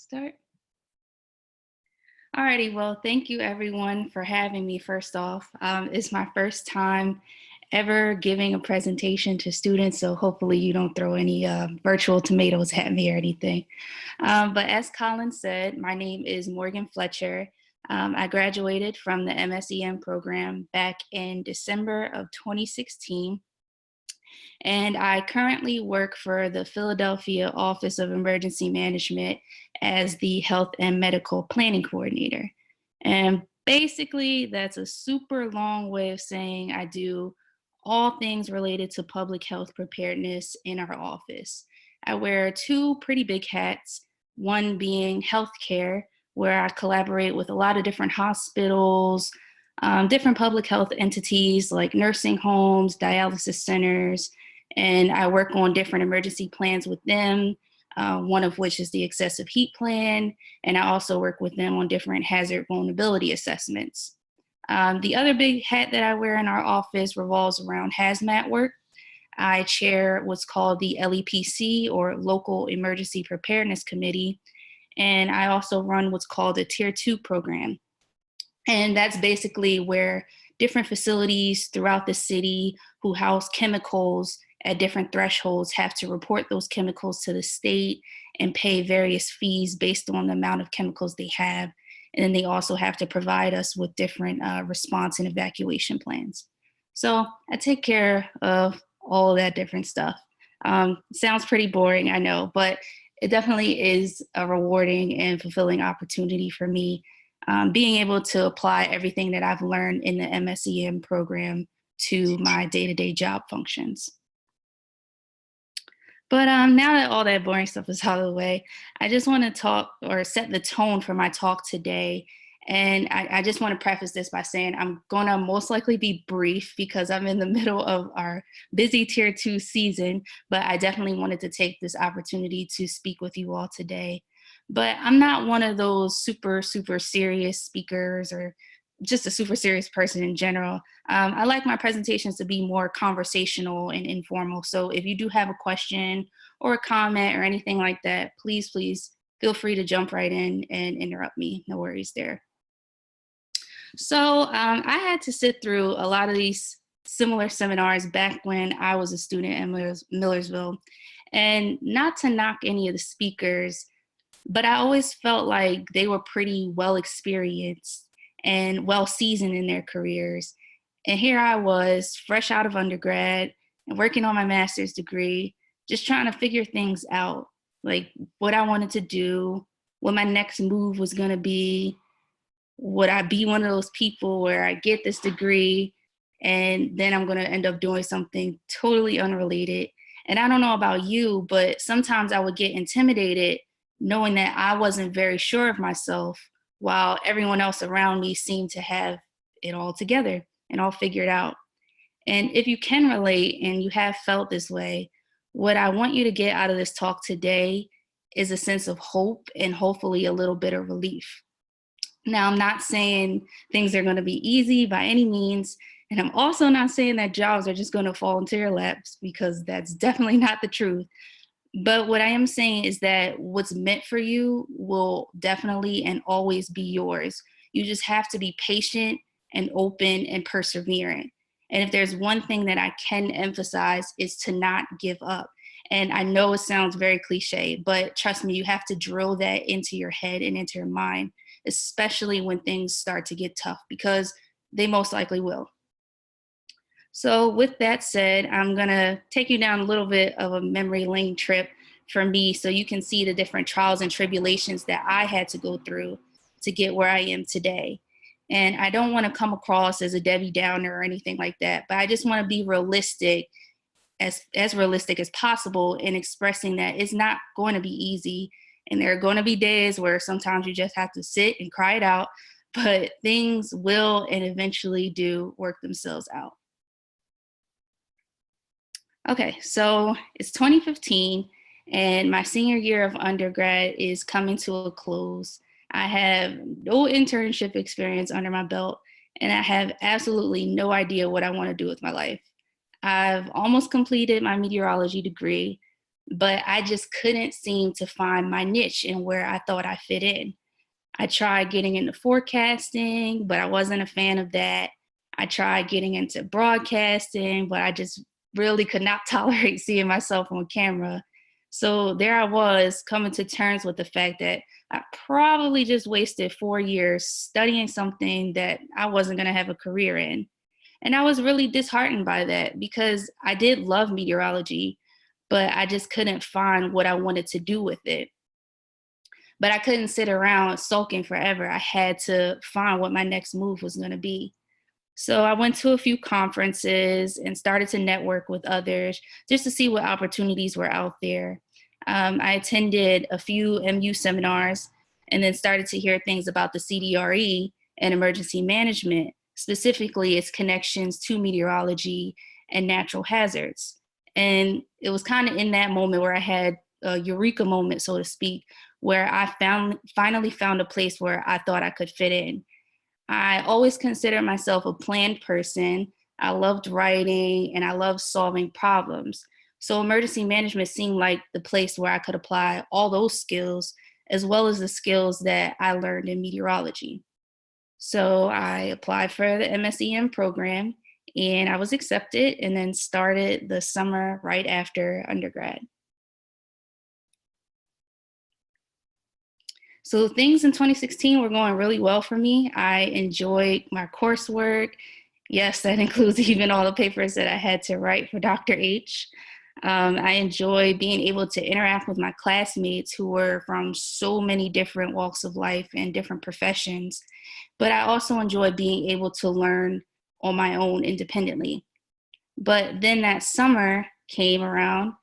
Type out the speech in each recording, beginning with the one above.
Start. Alrighty, well, thank you everyone for having me first off. It's my first time ever giving a presentation to students, so hopefully you don't throw any virtual tomatoes at me or anything. But as Colin said, my name is Morgan Fletcher. I graduated from the MSEM program back in December of 2016. And I currently work for the Philadelphia Office of Emergency Management as the Health and Medical Planning Coordinator. And basically, that's a super long way of saying I do all things related to public health preparedness in our office. I wear two pretty big hats, one being healthcare, where I collaborate with a lot of different hospitals, different public health entities like nursing homes, dialysis centers, and I work on different emergency plans with them, one of which is the excessive heat plan, and I also work with them on different hazard vulnerability assessments. The other big hat that I wear in our office revolves around hazmat work. I chair what's called the LEPC, or Local Emergency Preparedness Committee, and I also run what's called a Tier 2 program. And that's basically where different facilities throughout the city who house chemicals at different thresholds have to report those chemicals to the state and pay various fees based on the amount of chemicals they have. And then they also have to provide us with different response and evacuation plans. So I take care of all of that different stuff. Sounds pretty boring, I know, but it definitely is a rewarding and fulfilling opportunity for me, being able to apply everything that I've learned in the MSEM program to my day-to-day job functions. But now that all that boring stuff is out of the way, I just want to talk or set the tone for my talk today. And I just want to preface this by saying I'm going to most likely be brief because I'm in the middle of our busy Tier 2 season, but I definitely wanted to take this opportunity to speak with you all today. But I'm not one of those super, super serious speakers or just a super serious person in general. I like my presentations to be more conversational and informal. So if you do have a question or a comment or anything like that, please, please feel free to jump right in and interrupt me. No worries there. So I had to sit through a lot of these similar seminars back when I was a student in Millersville. And not to knock any of the speakers, but I always felt like they were pretty well experienced and well seasoned in their careers. And here I was, fresh out of undergrad and working on my master's degree, just trying to figure things out, like what I wanted to do, what my next move was going to be. Would I be one of those people where I get this degree and then I'm going to end up doing something totally unrelated? And I don't know about you, but sometimes I would get intimidated knowing that I wasn't very sure of myself while everyone else around me seemed to have it all together and all figured out. And if you can relate and you have felt this way, what I want you to get out of this talk today is a sense of hope and hopefully a little bit of relief. Now, I'm not saying things are going to be easy by any means. And I'm also not saying that jobs are just going to fall into your laps, because that's definitely not the truth. But what I am saying is that what's meant for you will definitely and always be yours. You just have to be patient and open and perseverant. And if there's one thing that I can emphasize, is to not give up. And I know it sounds very cliche, but trust me, you have to drill that into your head and into your mind, especially when things start to get tough, because they most likely will. So with that said, I'm gonna take you down a little bit of a memory lane trip for me so you can see the different trials and tribulations that I had to go through to get where I am today. And I don't want to come across as a Debbie Downer or anything like that, but I just want to be realistic, as realistic as possible, in expressing that it's not going to be easy. And there are going to be days where sometimes you just have to sit and cry it out, but things will and eventually do work themselves out. Okay, so it's 2015 and my senior year of undergrad is coming to a close. I have no internship experience under my belt, and I have absolutely no idea what I want to do with my life. I've almost completed my meteorology degree, but I just couldn't seem to find my niche and where I thought I fit in. I tried getting into forecasting, but I wasn't a fan of that. I tried getting into broadcasting, but I just really could not tolerate seeing myself on camera. So there I was coming to terms with the fact that I probably just wasted 4 years studying something that I wasn't going to have a career in. And I was really disheartened by that because I did love meteorology, but I just couldn't find what I wanted to do with it. But I couldn't sit around sulking forever. I had to find what my next move was going to be. So I went to a few conferences and started to network with others just to see what opportunities were out there. I attended a few MU seminars and then started to hear things about the CDRE and emergency management, specifically its connections to meteorology and natural hazards. And it was kind of in that moment where I had a eureka moment, so to speak, where I finally found a place where I thought I could fit in. I always consider myself a planned person. I loved writing and I loved solving problems. So emergency management seemed like the place where I could apply all those skills as well as the skills that I learned in meteorology. So I applied for the MSEM program and I was accepted and then started the summer right after undergrad. So things in 2016 were going really well for me. I enjoyed my coursework. Yes, that includes even all the papers that I had to write for Dr. H. I enjoy being able to interact with my classmates who were from so many different walks of life and different professions. But I also enjoy being able to learn on my own independently. But then that summer came around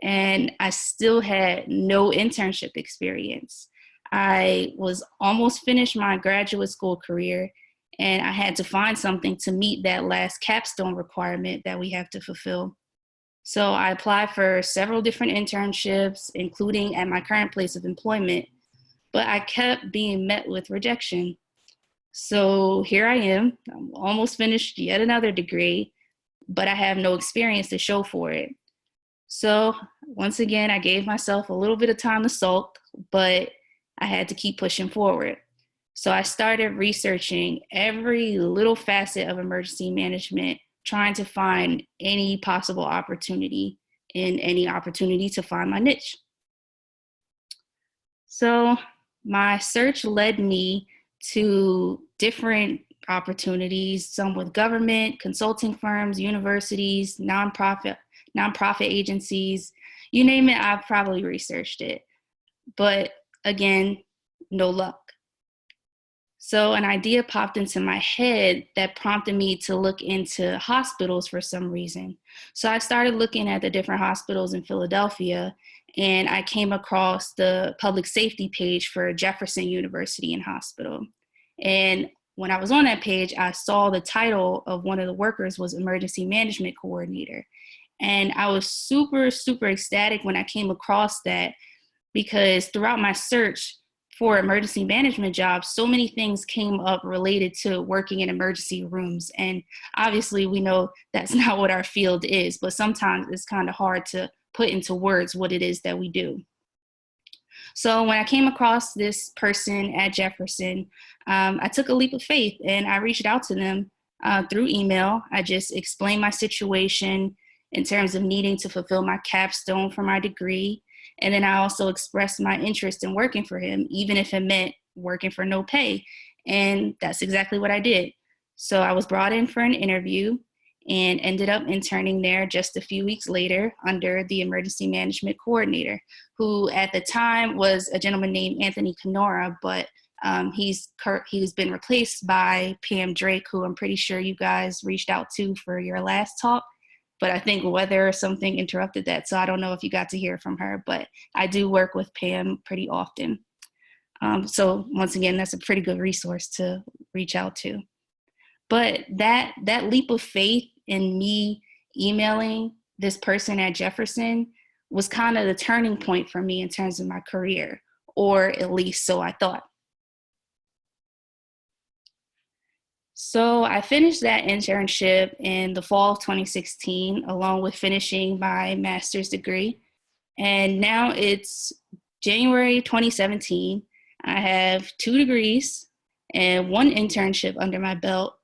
and I still had no internship experience. I was almost finished my graduate school career and I had to find something to meet that last capstone requirement that we have to fulfill. So I applied for several different internships, including at my current place of employment, but I kept being met with rejection. So here I am, I'm almost finished yet another degree, but I have no experience to show for it. So once again, I gave myself a little bit of time to sulk, but I had to keep pushing forward. So I started researching every little facet of emergency management, trying to find any possible opportunity and any opportunity to find my niche. So my search led me to different opportunities, some with government, consulting firms, universities, nonprofit agencies, you name it, I've probably researched it. But again, no luck. So an idea popped into my head that prompted me to look into hospitals for some reason. So I started looking at the different hospitals in Philadelphia, and I came across the public safety page for Jefferson University and Hospital. And when I was on that page, I saw the title of one of the workers was Emergency Management Coordinator. And I was super, super ecstatic when I came across that because throughout my search for emergency management jobs, so many things came up related to working in emergency rooms. And obviously we know that's not what our field is, but sometimes it's kind of hard to put into words what it is that we do. So when I came across this person at Jefferson, I took a leap of faith and I reached out to them through email. I just explained my situation in terms of needing to fulfill my capstone for my degree. And then I also expressed my interest in working for him, even if it meant working for no pay. And that's exactly what I did. So I was brought in for an interview and ended up interning there just a few weeks later under the emergency management coordinator, who at the time was a gentleman named Anthony Canora, but he's been replaced by Pam Drake, who I'm pretty sure you guys reached out to for your last talk. But I think weather or something interrupted that. So I don't know if you got to hear from her, but I do work with Pam pretty often. So once again, that's a pretty good resource to reach out to. But that leap of faith in me emailing this person at Jefferson was kind of the turning point for me in terms of my career, or at least so I thought. So I finished that internship in the fall of 2016, along with finishing my master's degree. And now it's January 2017. I have 2 degrees and 1 internship under my belt,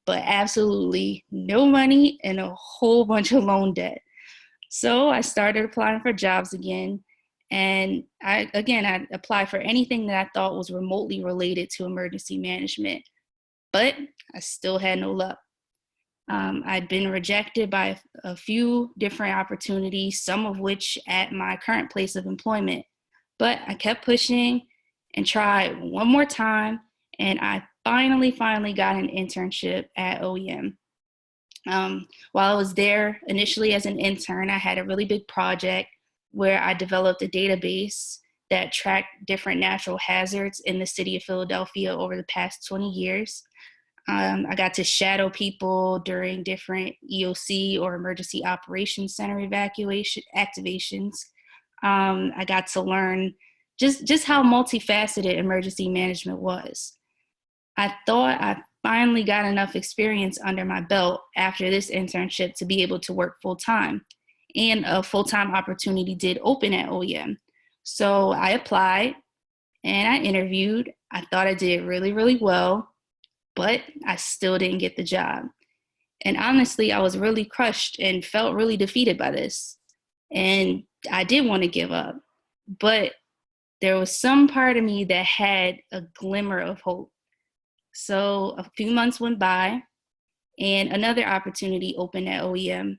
but absolutely no money and a whole bunch of loan debt. So I started applying for jobs again. And I applied for anything that I thought was remotely related to emergency management, but I still had no luck. I'd been rejected by a few different opportunities, some of which at my current place of employment. But I kept pushing and tried one more time, and I finally got an internship at OEM. While I was there initially as an intern, I had a really big project where I developed a database that tracked different natural hazards in the city of Philadelphia over the past 20 years. I got to shadow people during different EOC or Emergency Operations Center evacuation activations. I got to learn just how multifaceted emergency management was. I thought I finally got enough experience under my belt after this internship to be able to work full time. And a full time opportunity did open at OEM. So I applied and I interviewed. I thought I did really well, but I still didn't get the job. And honestly, I was really crushed and felt really defeated by this. And I did want to give up, but there was some part of me that had a glimmer of hope. So a few months went by and another opportunity opened at OEM.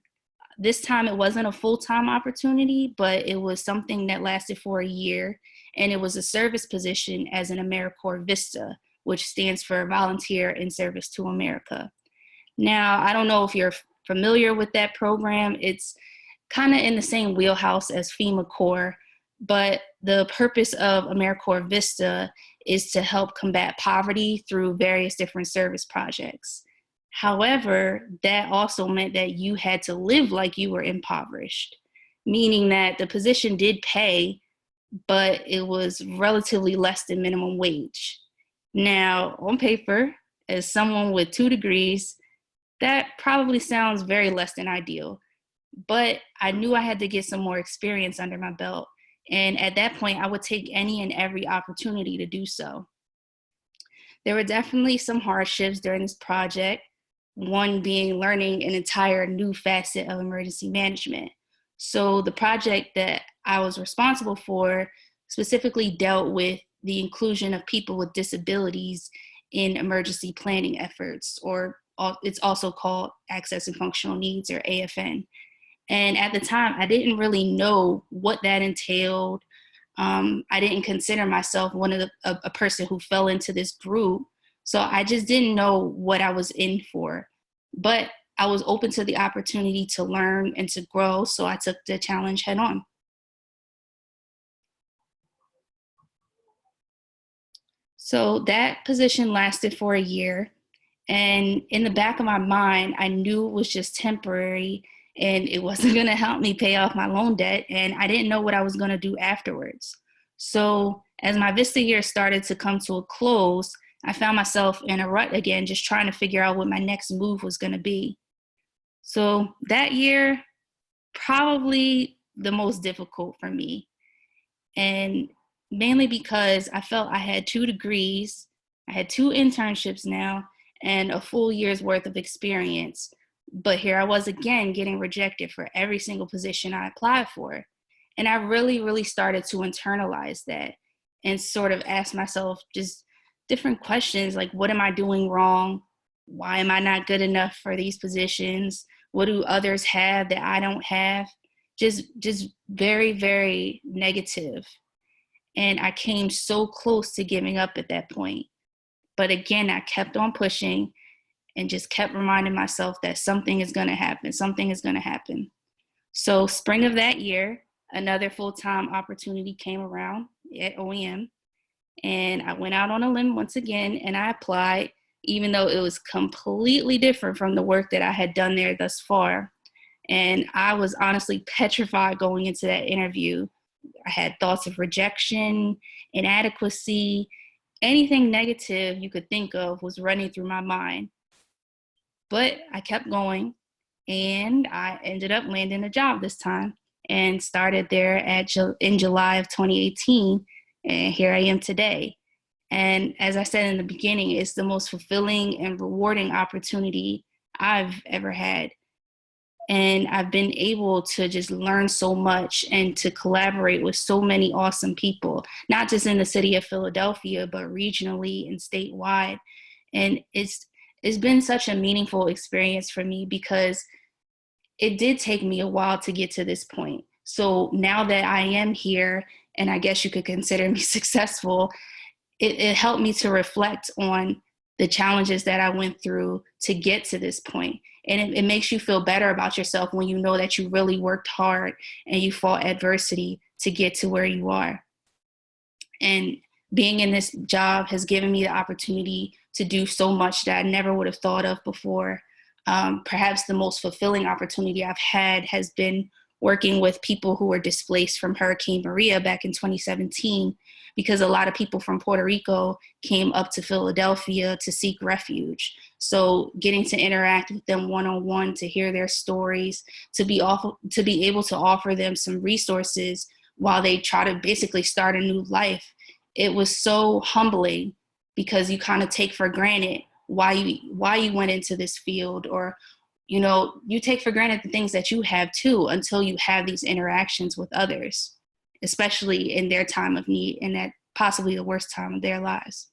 This time it wasn't a full-time opportunity, but it was something that lasted for a year. And it was a service position as an AmeriCorps Vista, which stands for Volunteer in Service to America. Now, I don't know if you're familiar with that program. It's kind of in the same wheelhouse as FEMA Corps, but the purpose of AmeriCorps Vista is to help combat poverty through various different service projects. However, that also meant that you had to live like you were impoverished, meaning that the position did pay, but it was relatively less than minimum wage. Now, on paper, as someone with 2 degrees, that probably sounds very less than ideal, but I knew I had to get some more experience under my belt. And at that point, I would take any and every opportunity to do so. There were definitely some hardships during this project, one being learning an entire new facet of emergency management. So the project that I was responsible for specifically dealt with the inclusion of people with disabilities in emergency planning efforts, or it's also called Access and Functional Needs, or AFN. And at the time, I didn't really know what that entailed. I didn't consider myself a person who fell into this group. So I just didn't know what I was in for. But I was open to the opportunity to learn and to grow. So I took the challenge head on. So that position lasted for a year. And in the back of my mind, I knew it was just temporary and it wasn't going to help me pay off my loan debt. And I didn't know what I was going to do afterwards. So as my Vista year started to come to a close, I found myself in a rut again, just trying to figure out what my next move was going to be. So that year, probably the most difficult for me. And mainly because I felt I had 2 degrees, I had 2 internships now, and a full year's worth of experience. But here I was again getting rejected for every single position I applied for. And I really started to internalize that and sort of ask myself just different questions like, what am I doing wrong? Why am I not good enough for these positions? What do others have that I don't have? Just very negative. And I came so close to giving up at that point. But again, I kept on pushing and just kept reminding myself that something is going to happen. Something is going to happen. So spring of that year, another full-time opportunity came around at OEM. And I went out on a limb once again and I applied, even though it was completely different from the work that I had done there thus far. And I was honestly petrified going into that interview. I had thoughts of rejection, inadequacy, anything negative you could think of was running through my mind. But I kept going and I ended up landing a job this time. and started there in July of 2018. And here I am today. And as I said in the beginning, it's the most fulfilling and rewarding opportunity I've ever had. And I've been able to just learn so much and to collaborate with so many awesome people, not just in the city of Philadelphia, but regionally and statewide. And it's been such a meaningful experience for me because it did take me a while to get to this point. So now that I am here, and I guess you could consider me successful, it helped me to reflect on the challenges that I went through to get to this point. And it makes you feel better about yourself when you know that you really worked hard and you fought adversity to get to where you are. And being in this job has given me the opportunity to do so much that I never would have thought of before. Perhaps the most fulfilling opportunity I've had has been working with people who were displaced from Hurricane Maria back in 2017, because a lot of people from Puerto Rico came up to Philadelphia to seek refuge. So getting to interact with them one-on-one, to hear their stories, to be able to offer them some resources while they try to basically start a new life, it was so humbling, because you kind of take for granted why you went into this field, or you take for granted the things that you have too, until you have these interactions with others, especially in their time of need and at possibly the worst time of their lives.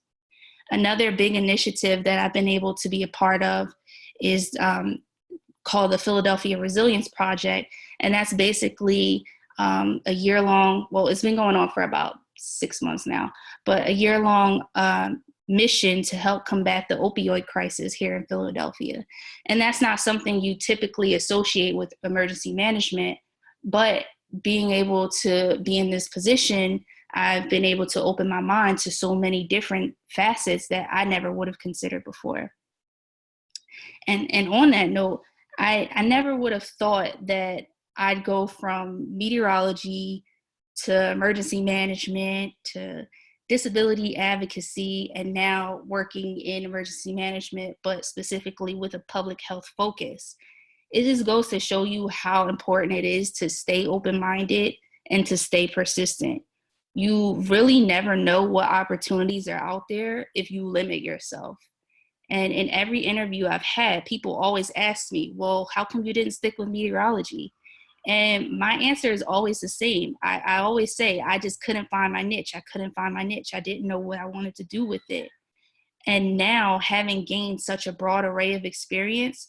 Another big initiative that I've been able to be a part of is called the Philadelphia Resilience Project. And that's basically a year-long, well, it's been going on for about 6 months now, but a year-long mission to help combat the opioid crisis here in Philadelphia. And that's not something you typically associate with emergency management, but being able to be in this position, I've been able to open my mind to so many different facets that I never would have considered before. And on that note, I never would have thought that I'd go from meteorology to emergency management to disability advocacy, and now working in emergency management, but specifically with a public health focus. It just goes to show you how important it is to stay open-minded and to stay persistent. You really never know what opportunities are out there if you limit yourself. And in every interview I've had, people always ask me, well, how come you didn't stick with meteorology? And my answer is always the same. I always say, I just couldn't find my niche. I couldn't find my niche. I didn't know what I wanted to do with it. And now, having gained such a broad array of experience,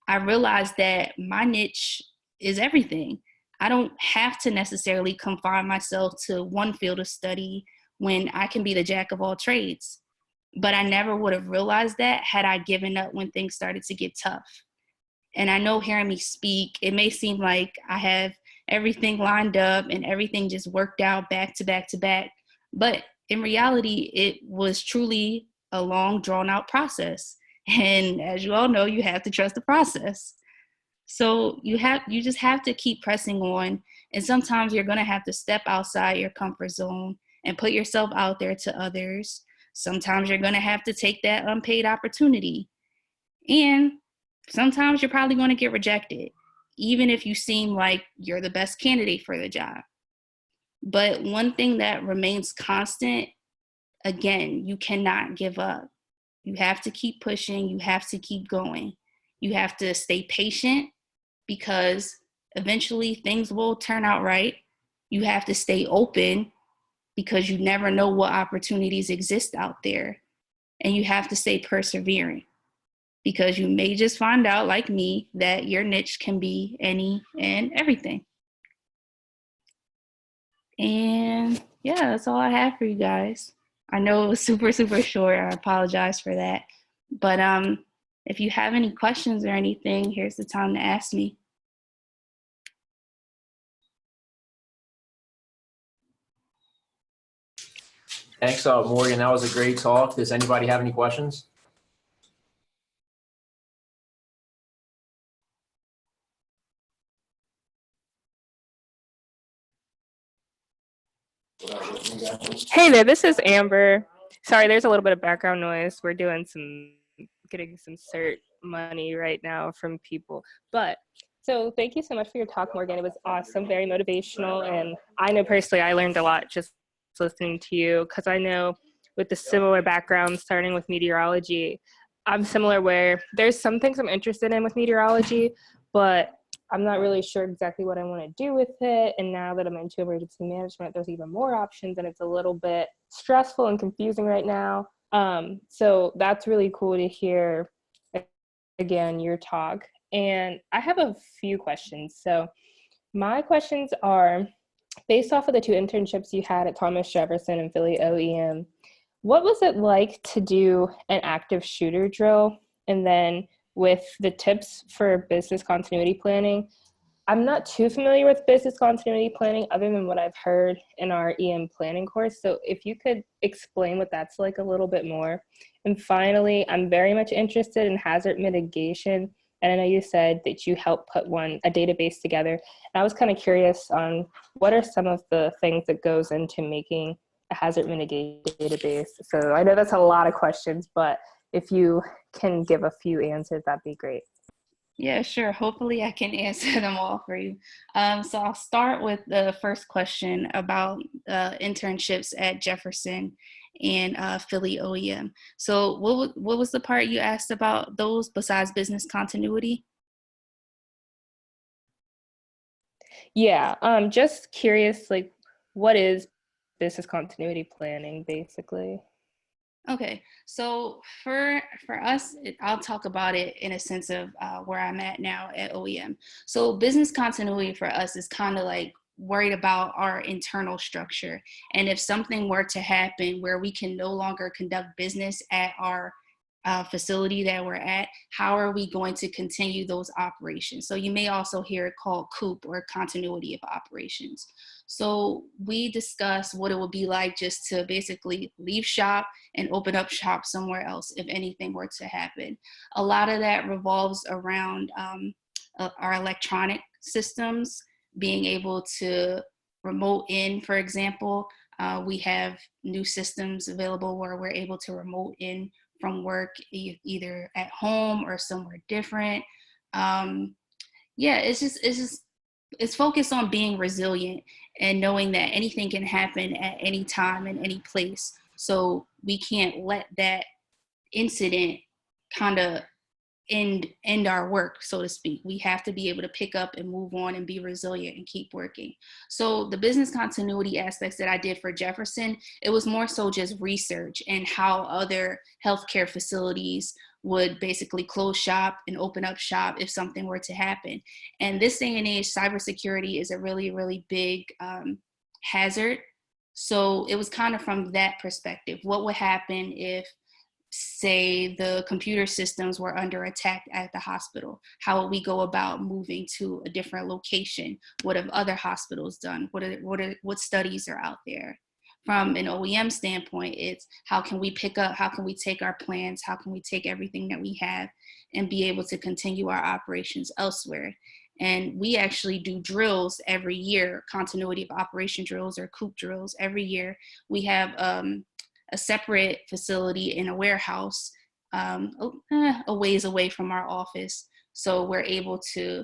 I realized that my niche is everything. I don't have to necessarily confine myself to one field of study when I can be the jack of all trades. But I never would have realized that had I given up when things started to get tough. And I know, hearing me speak, it may seem like I have everything lined up and everything just worked out back to back to back. But in reality, it was truly a long, drawn out process. And as you all know, you have to trust the process. So you just have to keep pressing on. And sometimes you're going to have to step outside your comfort zone and put yourself out there to others. Sometimes you're going to have to take that unpaid opportunity. And sometimes you're probably going to get rejected, even if you seem like you're the best candidate for the job. But one thing that remains constant, again, you cannot give up. You have to keep pushing. You have to keep going. You have to stay patient, because eventually things will turn out right. You have to stay open, because you never know what opportunities exist out there. And you have to stay persevering, because you may just find out, like me, that your niche can be any and everything. And yeah, that's all I have for you guys. I know it was super, super short. I apologize for that. But if you have any questions or anything, here's the time to ask me. Thanks, Morgan. That was a great talk. Does anybody have any questions? Hey there, this is Amber. Sorry, there's a little bit of background noise. We're getting some cert money right now from people. But So thank you so much for your talk, Morgan. It was awesome, very motivational. And I know personally I learned a lot just listening to you, because I know with the similar background, starting with meteorology, I'm similar where there's some things I'm interested in with meteorology, but I'm not really sure exactly what I want to do with it. And now that I'm into emergency management, there's even more options, and it's a little bit stressful and confusing right now. So that's really cool to hear, again, your talk. And I have a few questions. So my questions are based off of the two internships you had at Thomas Jefferson and Philly OEM. What was it like to do an active shooter drill? And then with the tips for business continuity planning, I'm not too familiar with business continuity planning other than what I've heard in our EM planning course. So if you could explain what that's like a little bit more. And finally, I'm very much interested in hazard mitigation. And I know you said that you helped put a database together. And I was kind of curious on what are some of the things that goes into making a hazard mitigation database. So I know that's a lot of questions, but if you can give a few answers, that'd be great. Yeah, sure. Hopefully I can answer them all for you. So I'll start with the first question about internships at Jefferson and Philly OEM. So what was the part you asked about those besides business continuity? Yeah, just curious, like, what is business continuity planning, basically? Okay, so for us, I'll talk about it in a sense of where I'm at now at OEM. So business continuity for us is kind of like worried about our internal structure, and if something were to happen where we can no longer conduct business at our facility that we're at, how are we going to continue those operations? So you may also hear it called COOP, or continuity of operations. So we discuss what it would be like just to basically leave shop and open up shop somewhere else if anything were to happen. A lot of that revolves around our electronic systems, being able to remote in, for example. We have new systems available where we're able to remote in from work, either at home or somewhere different. Yeah, it's focused on being resilient and knowing that anything can happen at any time in any place. So we can't let that incident kind of end our work, so to speak. We have to be able to pick up and move on and be resilient and keep working. So the business continuity aspects that I did for Jefferson, it was more so just research and how other healthcare facilities would basically close shop and open up shop if something were to happen. And this day and age, cybersecurity is a really, really big hazard. So it was kind of from that perspective. What would happen if, say, the computer systems were under attack at the hospital? How would we go about moving to a different location? What have other hospitals done? What studies are out there? From an OEM standpoint, it's how can we pick up, how can we take our plans, how can we take everything that we have and be able to continue our operations elsewhere? And we actually do drills every year, continuity of operation drills or COOP drills every year. We have a separate facility in a warehouse a ways away from our office. So we're able to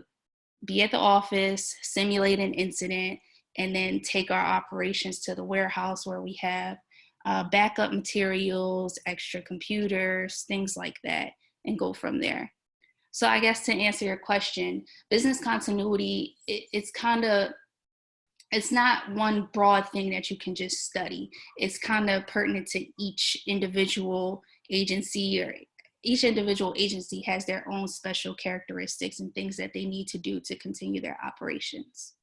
be at the office, simulate an incident, and then take our operations to the warehouse where we have backup materials, extra computers, things like that, and go from there. So I guess to answer your question, business continuity, it's not one broad thing that you can just study. It's kind of pertinent to each individual agency, or each individual agency has their own special characteristics and things that they need to do to continue their operations.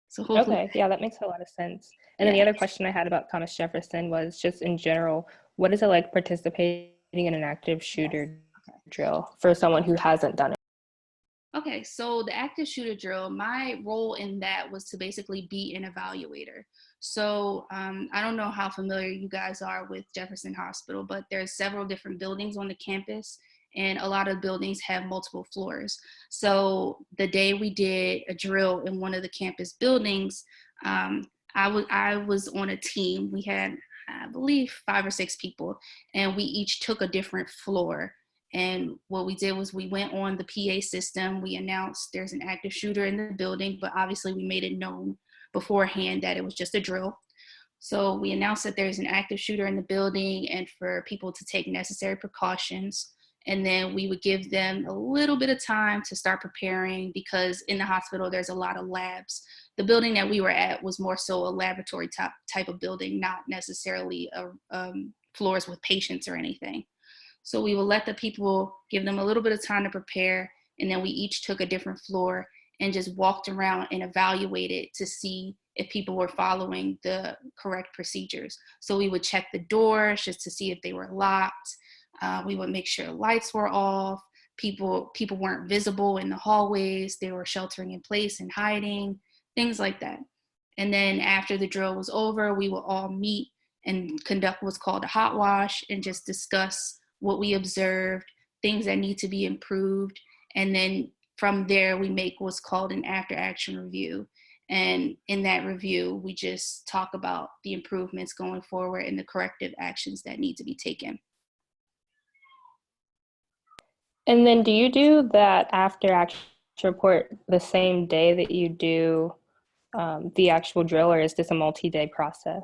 So hopefully. Okay, yeah, that makes a lot of sense. And then Yeah. the other question I had about Thomas Jefferson was just in general, what is it like participating in an active shooter drill for someone who hasn't done it? Okay, so the active shooter drill, my role in that was to basically be an evaluator. So I don't know how familiar you guys are with Jefferson Hospital, but there's several different buildings on the campus, and a lot of buildings have multiple floors. So the day we did a drill in one of the campus buildings, I was on a team. We had, I believe, 5 or 6 people, and we each took a different floor. And what we did was we went on the PA system. We announced there's an active shooter in the building, but obviously we made it known beforehand that it was just a drill. So we announced that there's an active shooter in the building and for people to take necessary precautions. And then we would give them a little bit of time to start preparing, because in the hospital, there's a lot of labs. The building that we were at was more so a laboratory type of building, not necessarily floors with patients or anything. So we will let the people, give them a little bit of time to prepare, and then we each took a different floor and just walked around and evaluated to see if people were following the correct procedures. So we would check the doors just to see if they were locked. We would make sure lights were off. People weren't visible in the hallways. They were sheltering in place and hiding, things like that. And then after the drill was over, we would all meet and conduct what's called a hot wash and just discuss what we observed, things that need to be improved. And then from there, we make what's called an after action review. And in that review, we just talk about the improvements going forward and the corrective actions that need to be taken. And then do you do that after action report the same day that you do the actual drill, or is this a multi-day process?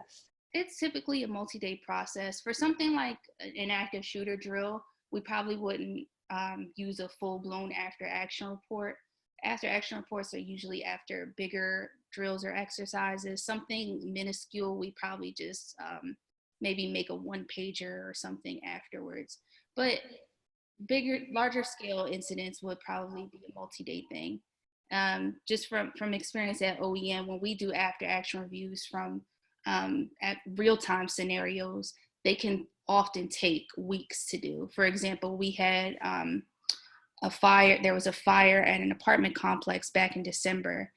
It's typically a multi-day process. For something like an active shooter drill, we probably wouldn't use a full-blown after action report. After action reports are usually after bigger drills or exercises. Something minuscule, we probably just maybe make a one-pager or something afterwards. But larger scale incidents would probably be a multi-day thing. Just from experience at OEM, when we do after action reviews from at real-time scenarios, they can often take weeks to do. For example, we had there was a fire at an apartment complex back in December,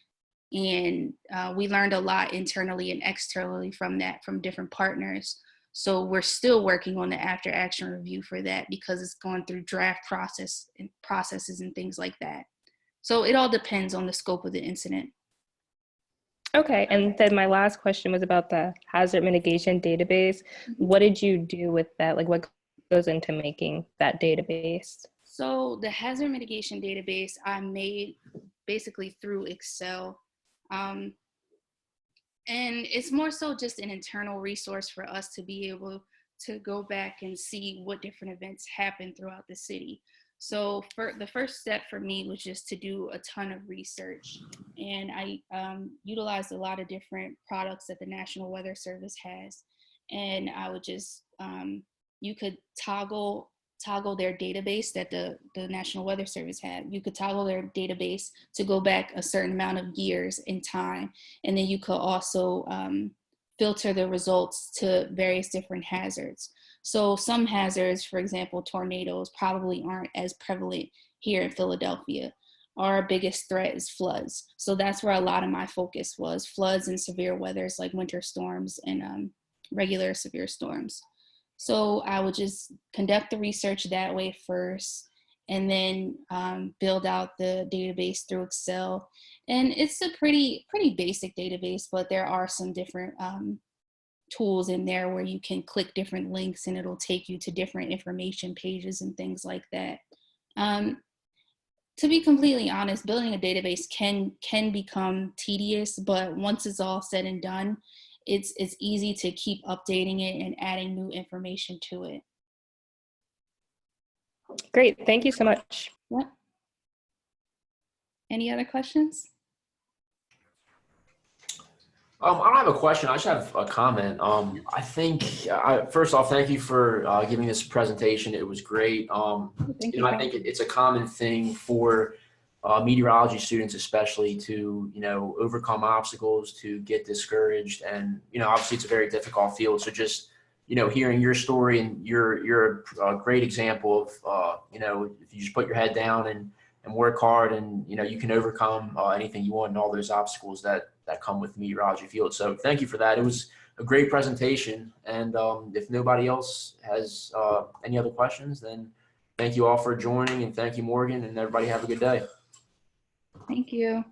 and we learned a lot internally and externally from that, from different partners. So we're still working on the after action review for that, because it's going through draft processes and things like that. So it all depends on the scope of the incident. Okay, and then my last question was about the hazard mitigation database. What did you do with that? Like, what goes into making that database? So the hazard mitigation database I made basically through Excel. And it's more so just an internal resource for us to be able to go back and see what different events happen throughout the city. So for the first step for me was just to do a ton of research, and I utilized a lot of different products that the National Weather Service has, and I would just you could toggle their database that the National Weather Service had. You could toggle their database to go back a certain amount of years in time, and then you could also filter the results to various different hazards. So some hazards, for example, tornadoes, probably aren't as prevalent here in Philadelphia. Our biggest threat is floods. So that's where a lot of my focus was, floods and severe weathers like winter storms and regular severe storms. So I would just conduct the research that way first, and then build out the database through Excel. And it's a pretty basic database, but there are some different tools in there where you can click different links and it'll take you to different information pages and things like that. To be completely honest, building a database can become tedious, but once it's all said and done, it's easy to keep updating it and adding new information to it. Great, thank you so much. Yep. Any other questions? I don't have a question. I just have a comment. I think, first off, thank you for giving this presentation. It was great. Thank you. I think it's a common thing for meteorology students, especially, to, overcome obstacles, to get discouraged. And, obviously it's a very difficult field. So just, hearing your story, and you're a great example of, if you just put your head down and work hard, and, you can overcome anything you want and all those obstacles that come with the meteorology field. So thank you for that. It was a great presentation. And if nobody else has any other questions, then thank you all for joining, and thank you, Morgan, and everybody have a good day. Thank you.